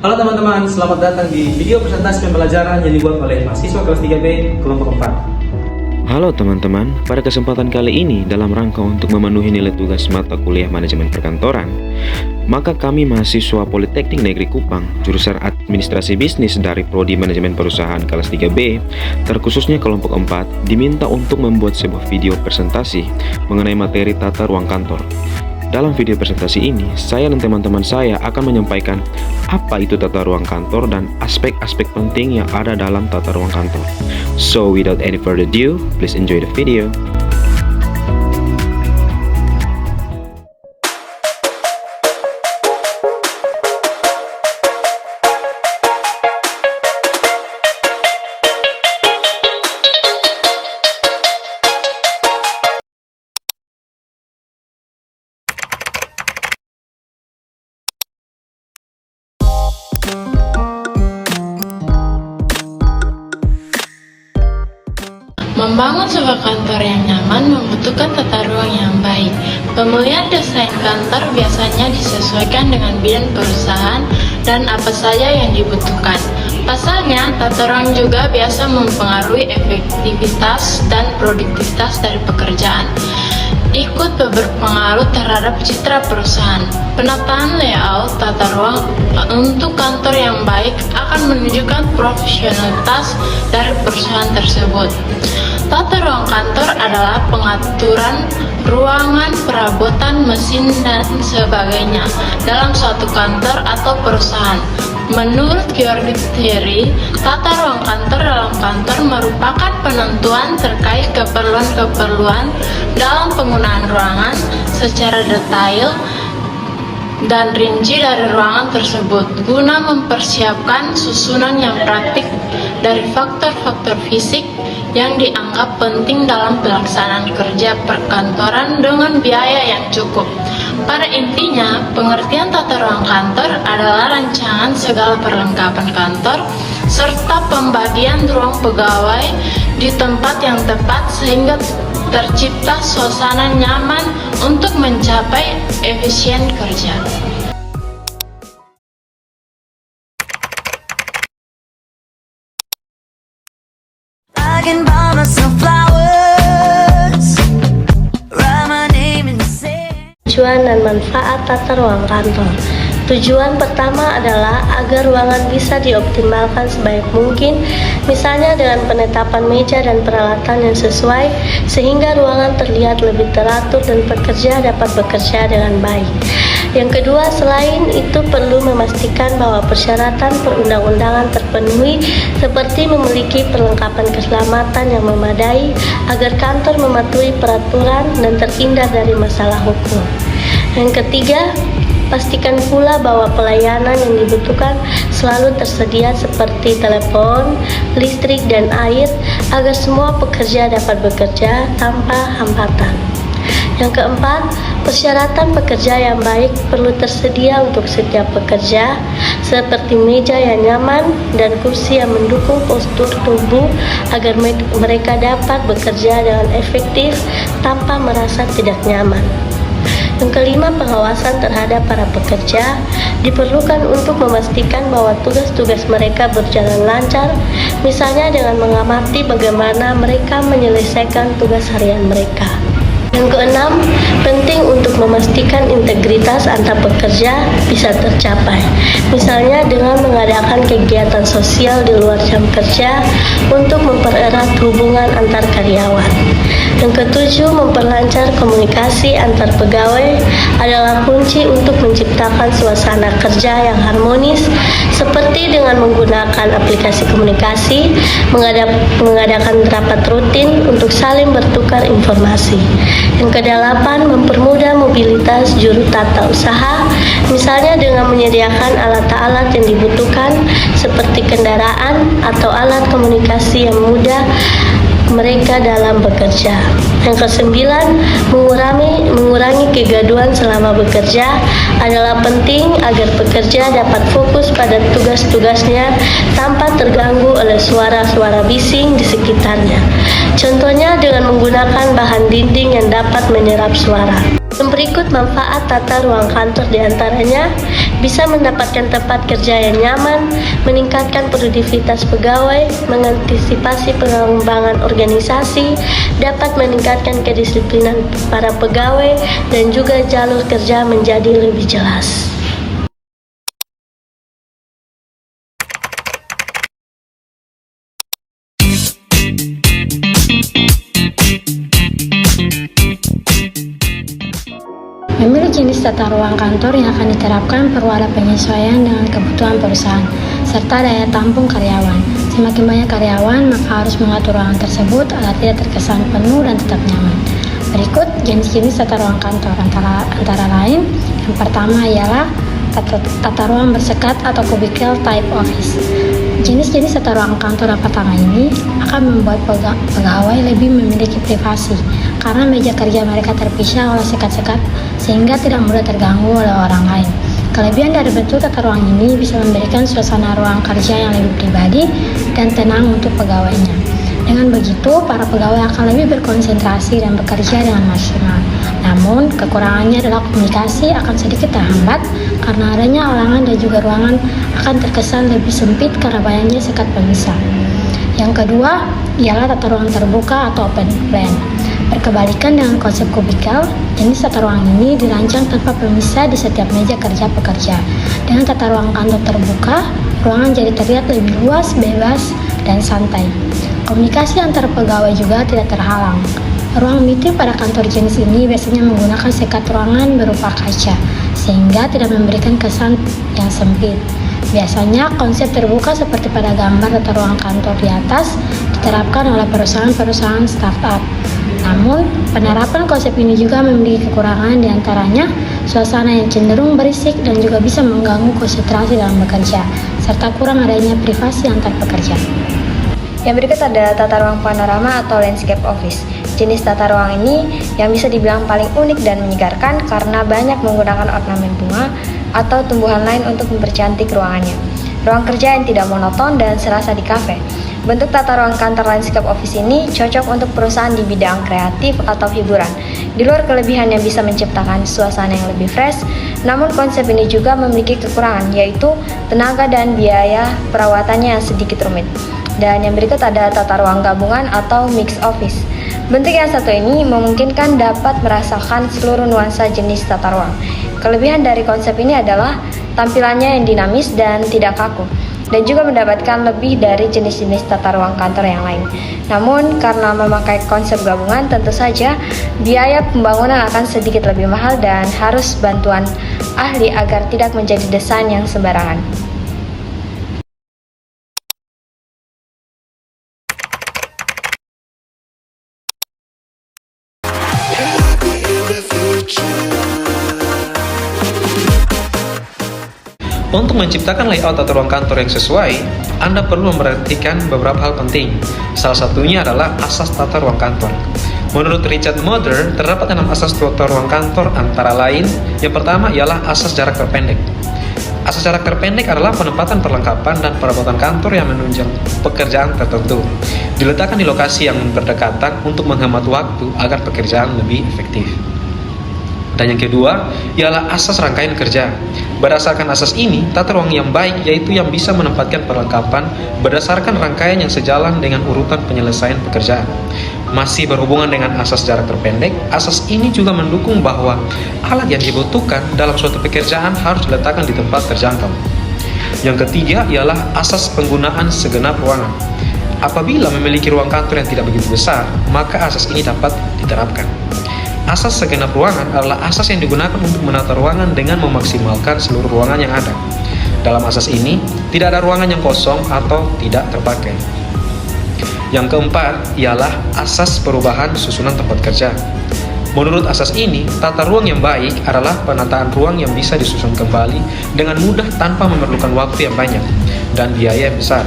Halo teman-teman, selamat datang di video presentasi pembelajaran yang dibuat oleh mahasiswa kelas 3B kelompok 4. Halo teman-teman, pada kesempatan kali ini dalam rangka untuk memenuhi nilai tugas mata kuliah manajemen perkantoran, maka kami mahasiswa Politeknik Negeri Kupang, jurusan Administrasi Bisnis dari Prodi Manajemen Perusahaan kelas 3B, terkhususnya kelompok 4, diminta untuk membuat sebuah video presentasi mengenai materi tata ruang kantor. Dalam video presentasi ini, saya dan teman-teman saya akan menyampaikan apa itu tata ruang kantor dan aspek-aspek penting yang ada dalam tata ruang kantor. So, without any further ado, please enjoy the video. Membangun sebuah kantor yang nyaman membutuhkan tata ruang yang baik. Pemilihan desain kantor biasanya disesuaikan dengan bidang perusahaan dan apa saja yang dibutuhkan. Pasalnya, tata ruang juga biasa mempengaruhi efektivitas dan produktivitas dari pekerjaan. Ikut berpengaruh terhadap citra perusahaan. Penataan layout tata ruang untuk kantor yang baik akan menunjukkan profesionalitas dari perusahaan tersebut. Tata ruang kantor adalah pengaturan ruangan, perabotan, mesin, dan sebagainya dalam suatu kantor atau perusahaan. Menurut Georg Theory, tata ruang kantor dalam kantor merupakan penentuan terkait keperluan-keperluan dalam penggunaan ruangan secara detail dan rinci dari ruangan tersebut guna mempersiapkan susunan yang praktik dari faktor-faktor fisik yang dianggap penting dalam pelaksanaan kerja perkantoran dengan biaya yang cukup. Pada intinya, pengertian tata ruang kantor adalah rancangan segala perlengkapan kantor serta pembagian ruang pegawai di tempat yang tepat sehingga tercipta suasana nyaman untuk mencapai efisien kerja. I can buy myself flowers, write my name in the sand. Tujuan dan manfaat tata ruang kantor. Tujuan pertama adalah agar ruangan bisa dioptimalkan sebaik mungkin, misalnya dengan penetapan meja dan peralatan yang sesuai, sehingga ruangan terlihat lebih teratur dan pekerja dapat bekerja dengan baik. Yang kedua, selain itu perlu memastikan bahwa persyaratan perundang-undangan terpenuhi, seperti memiliki perlengkapan keselamatan yang memadai agar kantor mematuhi peraturan dan terhindar dari masalah hukum. Yang ketiga, pastikan pula bahwa pelayanan yang dibutuhkan selalu tersedia seperti telepon, listrik, dan air agar semua pekerja dapat bekerja tanpa hambatan. Yang keempat, persyaratan pekerja yang baik perlu tersedia untuk setiap pekerja, seperti meja yang nyaman dan kursi yang mendukung postur tubuh agar mereka dapat bekerja dengan efektif tanpa merasa tidak nyaman. Yang kelima, pengawasan terhadap para pekerja diperlukan untuk memastikan bahwa tugas-tugas mereka berjalan lancar, misalnya dengan mengamati bagaimana mereka menyelesaikan tugas harian mereka. Yang keenam, penting untuk memastikan integritas antar pekerja bisa tercapai, misalnya dengan mengadakan kegiatan sosial di luar jam kerja untuk mempererat hubungan antar karyawan. Yang ketujuh, memperlancar komunikasi antar pegawai adalah kunci untuk menciptakan suasana kerja yang harmonis, seperti dengan menggunakan aplikasi komunikasi, mengadakan rapat rutin untuk saling bertukar informasi. Yang kedelapan, mempermudah mobilitas juru tata usaha, misalnya dengan menyediakan alat-alat yang dibutuhkan seperti kendaraan atau alat komunikasi yang mudah mereka dalam bekerja. Yang kesembilan, mengurangi kegaduhan selama bekerja adalah penting agar pekerja dapat fokus pada tugas-tugasnya tanpa terganggu oleh suara-suara bising di sekitarnya. Contohnya dengan menggunakan bahan dinding yang dapat menyerap suara. Berikut manfaat tata ruang kantor diantaranya bisa mendapatkan tempat kerja yang nyaman, meningkatkan produktivitas pegawai, mengantisipasi pengembangan organisasi, dapat meningkatkan kedisiplinan para pegawai, dan juga jalur kerja menjadi lebih jelas. Memilih jenis tata ruang kantor yang akan diterapkan perlu ada penyesuaian dengan kebutuhan perusahaan, serta daya tampung karyawan. Semakin banyak karyawan, maka harus mengatur ruangan tersebut agar tidak terkesan penuh dan tetap nyaman. Berikut jenis-jenis tata ruang kantor antara lain. Yang pertama ialah tata ruang bersekat atau cubicle type office. Jenis-jenis tata ruang kantor pertama ini akan membuat pegawai lebih memiliki privasi karena meja kerja mereka terpisah oleh sekat-sekat sehingga tidak mudah terganggu oleh orang lain. Kelebihan dari bentuk tata ruang ini bisa memberikan suasana ruang kerja yang lebih pribadi dan tenang untuk pegawainya. Dengan begitu, para pegawai akan lebih berkonsentrasi dan bekerja dengan maksimal. Namun, kekurangannya adalah komunikasi akan sedikit terhambat karena adanya halangan dan juga ruangan akan terkesan lebih sempit karena banyaknya sekat pemisah. Yang kedua, ialah tata ruang terbuka atau open plan. Berkebalikan dengan konsep kubikel, jenis tata ruang ini dirancang tanpa pemisah di setiap meja kerja pekerja. Dengan tata ruang kantor terbuka, ruangan jadi terlihat lebih luas, bebas, dan santai. Komunikasi antar pegawai juga tidak terhalang. Ruang meeting pada kantor jenis ini biasanya menggunakan sekat ruangan berupa kaca, sehingga tidak memberikan kesan yang sempit. Biasanya konsep terbuka seperti pada gambar tata ruang kantor di atas diterapkan oleh perusahaan-perusahaan startup. Namun, penerapan konsep ini juga memiliki kekurangan, diantaranya suasana yang cenderung berisik dan juga bisa mengganggu konsentrasi dalam bekerja, serta kurang adanya privasi antar pekerja. Yang berikut ada tata ruang panorama atau landscape office. Jenis tata ruang ini yang bisa dibilang paling unik dan menyegarkan karena banyak menggunakan ornamen bunga atau tumbuhan lain untuk mempercantik ruangannya. Ruang kerja yang tidak monoton dan serasa di kafe. Bentuk tata ruang kantor landscape office ini cocok untuk perusahaan di bidang kreatif atau hiburan. Di luar kelebihan yang bisa menciptakan suasana yang lebih fresh, namun konsep ini juga memiliki kekurangan, yaitu tenaga dan biaya perawatannya yang sedikit rumit. Dan yang berikut ada tata ruang gabungan atau mixed office. Bentuk yang satu ini memungkinkan dapat merasakan seluruh nuansa jenis tata ruang. Kelebihan dari konsep ini adalah tampilannya yang dinamis dan tidak kaku, dan juga mendapatkan lebih dari jenis-jenis tata ruang kantor yang lain. Namun, karena memakai konsep gabungan, tentu saja biaya pembangunan akan sedikit lebih mahal dan harus bantuan ahli agar tidak menjadi desain yang sembarangan. Untuk menciptakan layout atau ruang kantor yang sesuai, Anda perlu memperhatikan beberapa hal penting. Salah satunya adalah asas tata ruang kantor. Menurut Richard Mother, terdapat 6 asas tata ruang kantor, antara lain, yang pertama ialah asas jarak terpendek. Asas jarak terpendek adalah penempatan perlengkapan dan perabotan kantor yang menunjang pekerjaan tertentu. Diletakkan di lokasi yang berdekatan untuk menghemat waktu agar pekerjaan lebih efektif. Dan yang kedua, ialah asas rangkaian kerja. Berdasarkan asas ini, tata ruang yang baik yaitu yang bisa menempatkan perlengkapan berdasarkan rangkaian yang sejalan dengan urutan penyelesaian pekerjaan. Masih berhubungan dengan asas jarak terpendek, asas ini juga mendukung bahwa alat yang dibutuhkan dalam suatu pekerjaan harus diletakkan di tempat terjangkau. Yang ketiga ialah asas penggunaan segenap ruangan. Apabila memiliki ruang kantor yang tidak begitu besar, maka asas ini dapat diterapkan. Asas segenap ruangan adalah asas yang digunakan untuk menata ruangan dengan memaksimalkan seluruh ruangan yang ada. Dalam asas ini, tidak ada ruangan yang kosong atau tidak terpakai. Yang keempat ialah asas perubahan susunan tempat kerja. Menurut asas ini, tata ruang yang baik adalah penataan ruang yang bisa disusun kembali dengan mudah tanpa memerlukan waktu yang banyak dan biaya yang besar.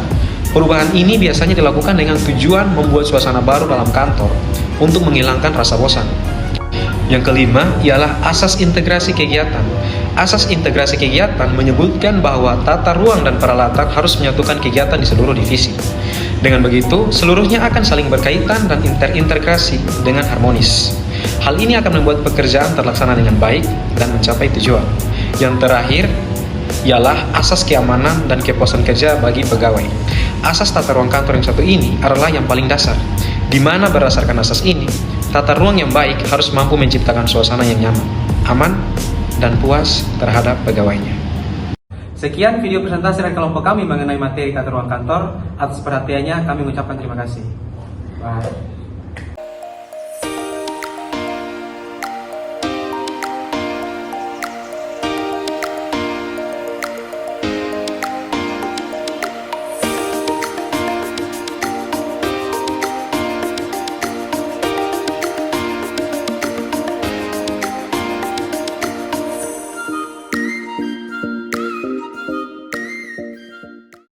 Perubahan ini biasanya dilakukan dengan tujuan membuat suasana baru dalam kantor untuk menghilangkan rasa bosan. Yang kelima ialah asas integrasi kegiatan. Asas integrasi kegiatan menyebutkan bahwa tata ruang dan peralatan harus menyatukan kegiatan di seluruh divisi. Dengan begitu, seluruhnya akan saling berkaitan dan terintegrasi dengan harmonis. Hal ini akan membuat pekerjaan terlaksana dengan baik dan mencapai tujuan. Yang terakhir ialah asas keamanan dan kepuasan kerja bagi pegawai. Asas tata ruang kantor yang satu ini adalah yang paling dasar, di mana berdasarkan asas ini, tata ruang yang baik harus mampu menciptakan suasana yang nyaman, aman, dan puas terhadap pegawainya. Sekian video presentasi dari kelompok kami mengenai materi tata ruang kantor. Atas perhatiannya kami mengucapkan terima kasih. Bye.